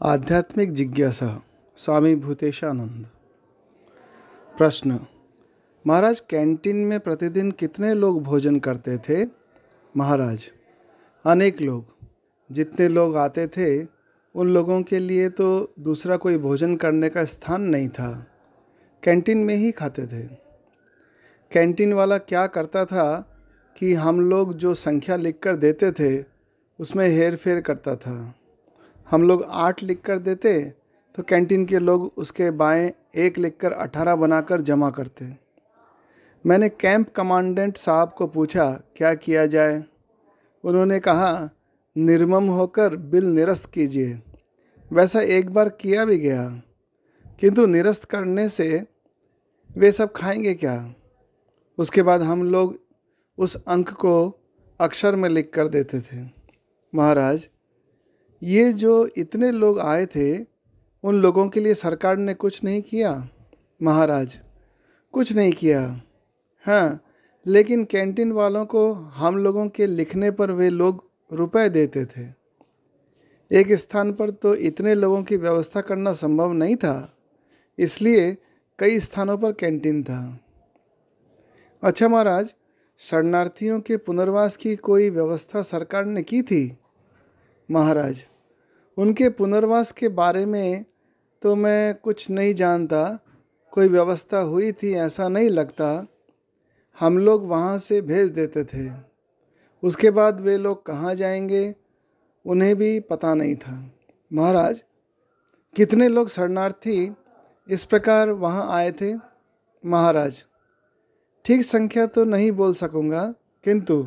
आध्यात्मिक जिज्ञासा स्वामी भूतेशानंद। प्रश्न: महाराज, कैंटीन में प्रतिदिन कितने लोग भोजन करते थे? महाराज: अनेक लोग। जितने लोग आते थे उन लोगों के लिए तो दूसरा कोई भोजन करने का स्थान नहीं था, कैंटीन में ही खाते थे। कैंटीन वाला क्या करता था कि हम लोग जो संख्या लिखकर देते थे उसमें हेर फेर करता था। हम लोग 8 लिख कर देते तो कैंटीन के लोग उसके बाएं 1 लिखकर 18 बनाकर जमा करते। मैंने कैंप कमांडेंट साहब को पूछा क्या किया जाए। उन्होंने कहा निर्मम होकर बिल निरस्त कीजिए। वैसा एक बार किया भी गया, किंतु निरस्त करने से वे सब खाएंगे क्या। उसके बाद हम लोग उस अंक को अक्षर में लिख कर देते थे। महाराज, ये जो इतने लोग आए थे उन लोगों के लिए सरकार ने कुछ नहीं किया? महाराज: कुछ नहीं किया। हाँ, लेकिन कैंटीन वालों को हम लोगों के लिखने पर वे लोग रुपए देते थे। एक स्थान पर तो इतने लोगों की व्यवस्था करना संभव नहीं था, इसलिए कई स्थानों पर कैंटीन था। अच्छा महाराज, शरणार्थियों के पुनर्वास की कोई व्यवस्था सरकार ने की थी? महाराज: उनके पुनर्वास के बारे में तो मैं कुछ नहीं जानता। कोई व्यवस्था हुई थी ऐसा नहीं लगता। हम लोग वहाँ से भेज देते थे। उसके बाद वे लोग कहाँ जाएंगे उन्हें भी पता नहीं था। महाराज, कितने लोग शरणार्थी इस प्रकार वहाँ आए थे? महाराज: ठीक संख्या तो नहीं बोल सकूँगा, किंतु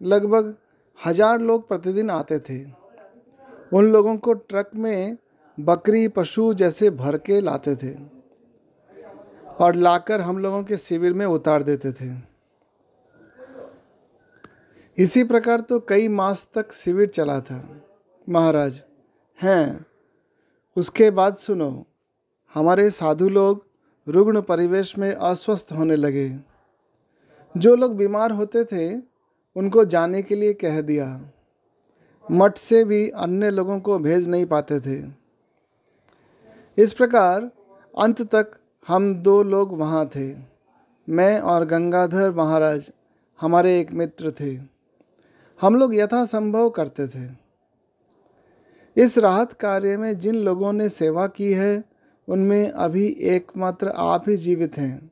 लगभग 1000 लोग प्रतिदिन आते थे। उन लोगों को ट्रक में बकरी पशु जैसे भर के लाते थे और लाकर हम लोगों के शिविर में उतार देते थे। इसी प्रकार तो कई मास तक शिविर चला था। महाराज: हैं। उसके बाद सुनो, हमारे साधु लोग रुग्ण परिवेश में अस्वस्थ होने लगे। जो लोग बीमार होते थे उनको जाने के लिए कह दिया। मठ से भी अन्य लोगों को भेज नहीं पाते थे। इस प्रकार अंत तक हम 2 लोग वहाँ थे, मैं और गंगाधर महाराज, हमारे एक मित्र थे। हम लोग यथासंभव करते थे। इस राहत कार्य में जिन लोगों ने सेवा की है उनमें अभी एकमात्र आप ही जीवित हैं।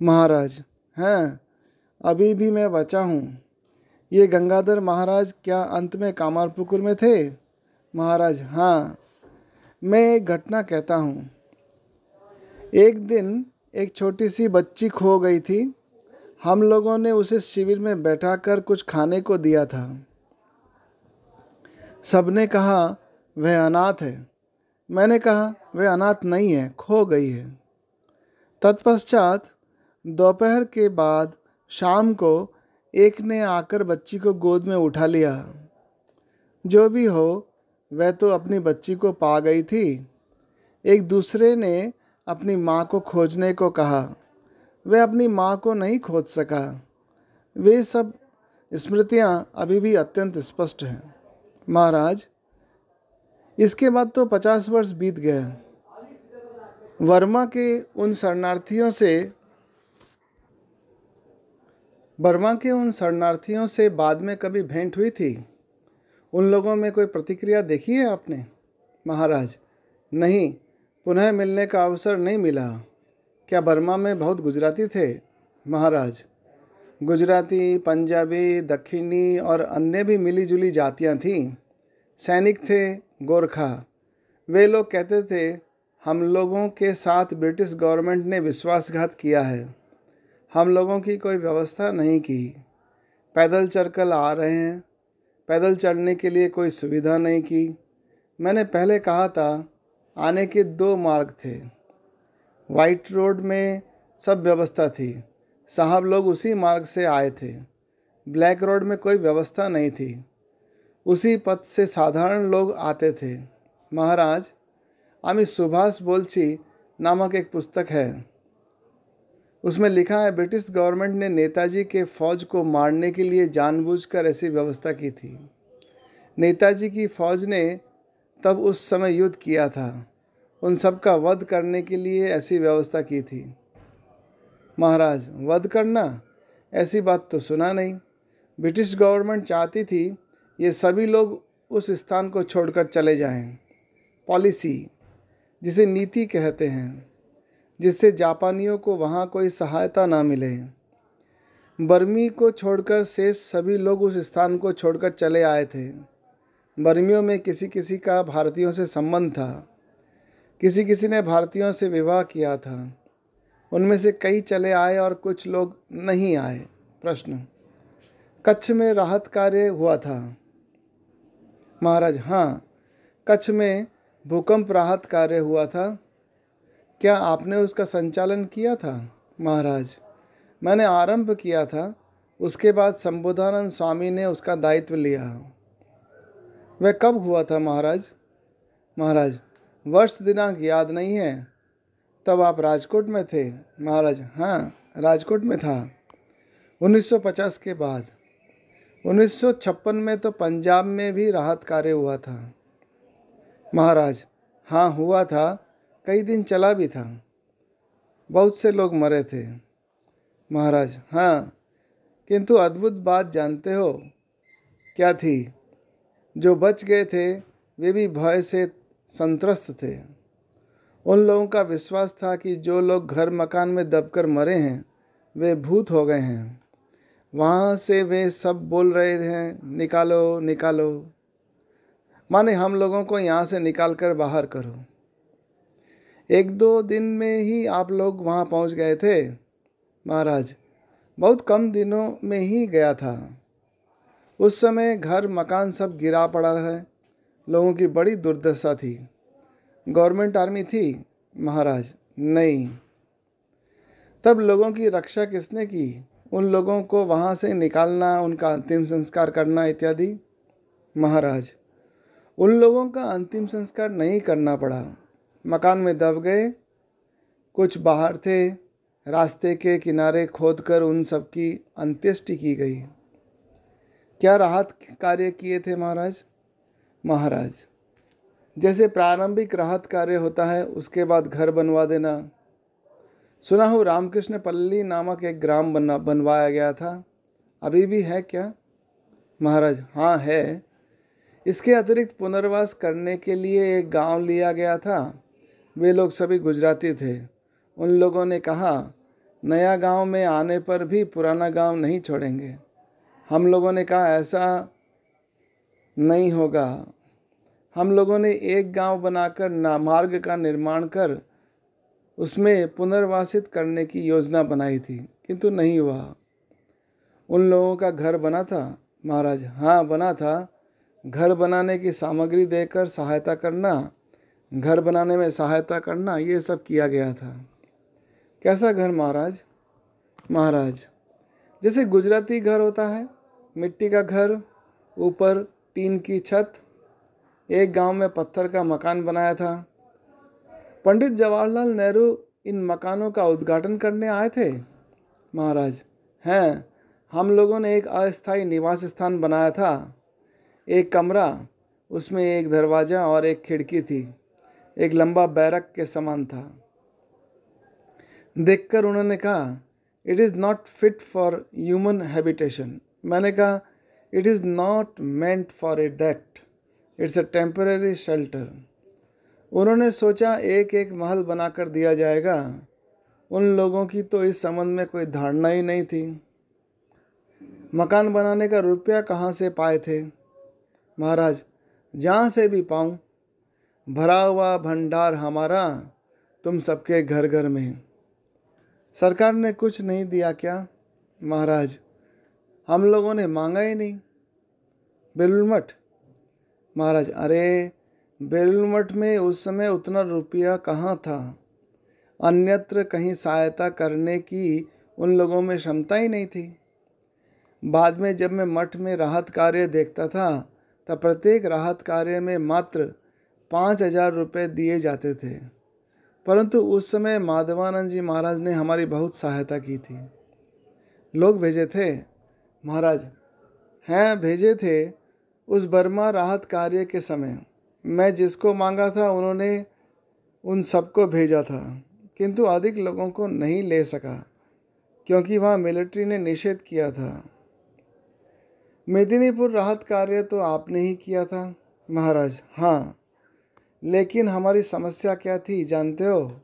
महाराज: हैं, अभी भी मैं बचा हूँ। ये गंगाधर महाराज क्या अंत में कामारपुकुर में थे? महाराज: हाँ। मैं एक घटना कहता हूँ। एक दिन एक छोटी सी बच्ची खो गई थी। हम लोगों ने उसे शिविर में बैठाकर कुछ खाने को दिया था। सबने कहा वह अनाथ है। मैंने कहा वह अनाथ नहीं है, खो गई है। तत्पश्चात दोपहर के बाद शाम को एक ने आकर बच्ची को गोद में उठा लिया। जो भी हो, वह तो अपनी बच्ची को पा गई थी। एक दूसरे ने अपनी माँ को खोजने को कहा। वह अपनी माँ को नहीं खोज सका। वे सब स्मृतियाँ अभी भी अत्यंत स्पष्ट हैं। महाराज, इसके बाद तो 50 वर्ष बीत गए। बर्मा के उन शरणार्थियों से बाद में कभी भेंट हुई थी? उन लोगों में कोई प्रतिक्रिया देखी है आपने? महाराज: नहीं, पुनः मिलने का अवसर नहीं मिला। क्या बर्मा में बहुत गुजराती थे? महाराज: गुजराती, पंजाबी, दक्षिणी और अन्य भी मिली जुली जातियां थीं। सैनिक थे, गोरखा। वे लोग कहते थे हम लोगों के साथ ब्रिटिश गवर्नमेंट ने विश्वासघात किया है। हम लोगों की कोई व्यवस्था नहीं की। पैदल चलकर आ रहे हैं, पैदल चलने के लिए कोई सुविधा नहीं की। मैंने पहले कहा था आने के 2 मार्ग थे। वाइट रोड में सब व्यवस्था थी, साहब लोग उसी मार्ग से आए थे। ब्लैक रोड में कोई व्यवस्था नहीं थी, उसी पथ से साधारण लोग आते थे। महाराज, अमित सुभाष बोल्ची नामक एक पुस्तक है। उसमें लिखा है ब्रिटिश गवर्नमेंट ने नेताजी के फौज को मारने के लिए जानबूझकर ऐसी व्यवस्था की थी। नेताजी की फौज ने तब उस समय युद्ध किया था, उन सब का वध करने के लिए ऐसी व्यवस्था की थी। महाराज, वध करना? ऐसी बात तो सुना नहीं। ब्रिटिश गवर्नमेंट चाहती थी ये सभी लोग उस स्थान को छोड़कर चले जाएं। पॉलिसी, जिसे नीति कहते हैं, जिससे जापानियों को वहाँ कोई सहायता ना मिले। बर्मी को छोड़कर शेष सभी लोग उस स्थान को छोड़कर चले आए थे। बर्मियों में किसी किसी का भारतीयों से संबंध था, किसी किसी ने भारतीयों से विवाह किया था। उनमें से कई चले आए और कुछ लोग नहीं आए। प्रश्न, कच्छ में राहत कार्य हुआ था? महाराज, हाँ, कच्छ में भूकंप राहत कार्य हुआ था। क्या आपने उसका संचालन किया था? महाराज, मैंने आरंभ किया था, उसके बाद शंभुदानंद स्वामी ने उसका दायित्व लिया। वह कब हुआ था महाराज? महाराज, वर्ष दिनांक याद नहीं है। तब आप राजकोट में थे? महाराज, हाँ, राजकोट में था। 1950 के बाद 1956 में तो पंजाब में भी राहत कार्य हुआ था। महाराज, हाँ, हुआ था, कई दिन चला भी था, बहुत से लोग मरे थे। महाराज, हाँ, किंतु अद्भुत बात जानते हो क्या थी? जो बच गए थे वे भी भय से संत्रस्त थे। उन लोगों का विश्वास था कि जो लोग घर मकान में दबकर मरे हैं वे भूत हो गए हैं। वहाँ से वे सब बोल रहे हैं, निकालो निकालो, माने हम लोगों को यहाँ से निकाल कर बाहर करो। 1-2 दिन में ही आप लोग वहाँ पहुँच गए थे? महाराज, बहुत कम दिनों में ही गया था। उस समय घर मकान सब गिरा पड़ा है, लोगों की बड़ी दुर्दशा थी। गवर्नमेंट आर्मी थी? महाराज, नहीं। तब लोगों की रक्षा किसने की? उन लोगों को वहाँ से निकालना, उनका अंतिम संस्कार करना इत्यादि? महाराज, उन लोगों का अंतिम संस्कार नहीं करना पड़ा। मकान में दब गए, कुछ बाहर थे, रास्ते के किनारे खोदकर उन सब की अंत्येष्टि की गई। क्या राहत कार्य किए थे महाराज? महाराज, जैसे प्रारंभिक राहत कार्य होता है उसके बाद घर बनवा देना। सुना हो रामकृष्ण पल्ली नामक एक ग्राम बनवाया गया था, अभी भी है क्या? महाराज, हाँ है। इसके अतिरिक्त पुनर्वास करने के लिए एक गांव लिया गया था। वे लोग सभी गुजराती थे। उन लोगों ने कहा, नया गांव में आने पर भी पुराना गांव नहीं छोड़ेंगे। हम लोगों ने कहा, ऐसा नहीं होगा। हम लोगों ने एक गांव बनाकर मार्ग का निर्माण कर उसमें पुनर्वासित करने की योजना बनाई थी, किंतु नहीं हुआ। उन लोगों का घर बना था? महाराज, हाँ, बना था। घर बनाने की सामग्री देकर सहायता करना, घर बनाने में सहायता करना, ये सब किया गया था। कैसा घर महाराज? महाराज, जैसे गुजराती घर होता है, मिट्टी का घर, ऊपर टीन की छत। एक गांव में पत्थर का मकान बनाया था। पंडित जवाहरलाल नेहरू इन मकानों का उद्घाटन करने आए थे? महाराज, हैं, हम लोगों ने एक अस्थायी निवास स्थान बनाया था। एक कमरा, उसमें एक दरवाज़ा और एक खिड़की थी। एक लंबा बैरक के समान था। देखकर उन्होंने कहा, it is not fit for human habitation. मैंने कहा, it is not meant for it that, it's a temporary shelter. उन्होंने सोचा एक एक महल बनाकर दिया जाएगा। उन लोगों की तो इस संबंध में कोई धारणा ही नहीं थी। मकान बनाने का रुपया कहाँ से पाए थे? महाराज, जहाँ से भी पाऊँ। भरा हुआ भंडार हमारा, तुम सबके घर घर में। सरकार ने कुछ नहीं दिया क्या? महाराज, हम लोगों ने मांगा ही नहीं। बेलूर मठ? महाराज, अरे बेलूर मठ में उस समय उतना रुपया कहाँ था। अन्यत्र कहीं सहायता करने की उन लोगों में क्षमता ही नहीं थी। बाद में जब मैं मठ में राहत कार्य देखता था तब प्रत्येक राहत कार्य में मात्र 5,000 रुपये दिए जाते थे। परंतु उस समय माधवानंद जी महाराज ने हमारी बहुत सहायता की थी। लोग भेजे थे? महाराज, हैं, भेजे थे। उस बर्मा राहत कार्य के समय मैं जिसको मांगा था उन्होंने उन सबको भेजा था, किंतु अधिक लोगों को नहीं ले सका क्योंकि वहाँ मिलिट्री ने निषेध किया था। मेदिनीपुर राहत कार्य तो आपने ही किया था। महाराज, हाँ, लेकिन हमारी समस्या क्या थी जानते हो?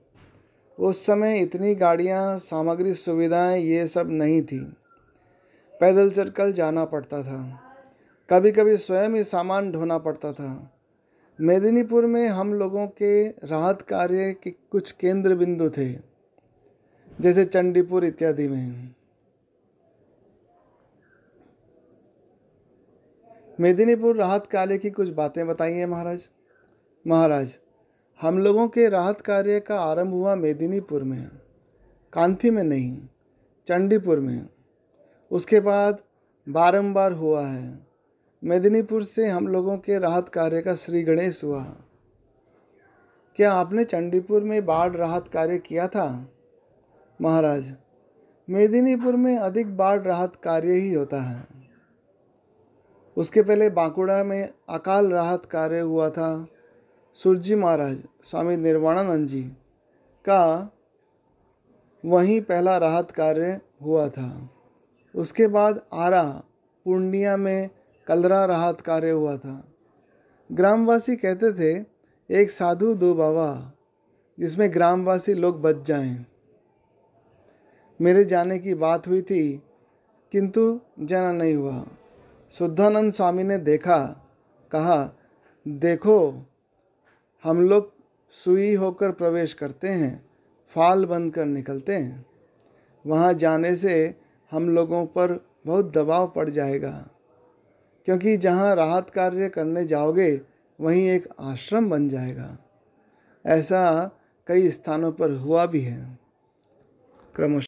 उस समय इतनी गाड़ियाँ, सामग्री, सुविधाएं ये सब नहीं थी। पैदल चलकर जाना पड़ता था, कभी कभी स्वयं ही सामान ढोना पड़ता था। मेदिनीपुर में हम लोगों के राहत कार्य के कुछ केंद्र बिंदु थे, जैसे चंडीपुर इत्यादि में। मेदिनीपुर राहत कार्य की कुछ बातें बताइए महाराज। महाराज, हम लोगों के राहत कार्य का आरंभ हुआ मेदिनीपुर में, कांथी में नहीं, चंडीपुर में। उसके बाद बारंबार हुआ है। मेदिनीपुर से हम लोगों के राहत कार्य का श्री गणेश हुआ। क्या आपने चंडीपुर में बाढ़ राहत कार्य किया था? महाराज, मेदिनीपुर में अधिक बाढ़ राहत कार्य ही होता है। उसके पहले बांकुड़ा में अकाल राहत कार्य हुआ था। सुरजी महाराज, स्वामी निर्वाणानंद जी का वहीं पहला राहत कार्य हुआ था। उसके बाद आरा, पूर्णिया में कलरा राहत कार्य हुआ था। ग्रामवासी कहते थे एक साधु दो बाबा, जिसमें ग्रामवासी लोग बच जाएं। मेरे जाने की बात हुई थी, किंतु जाना नहीं हुआ। शुद्धानंद स्वामी ने देखा, कहा, देखो, हम लोग सुई होकर प्रवेश करते हैं, फाल बंद कर निकलते हैं। वहाँ जाने से हम लोगों पर बहुत दबाव पड़ जाएगा, क्योंकि जहाँ राहत कार्य करने जाओगे वहीं एक आश्रम बन जाएगा। ऐसा कई स्थानों पर हुआ भी है। क्रमशः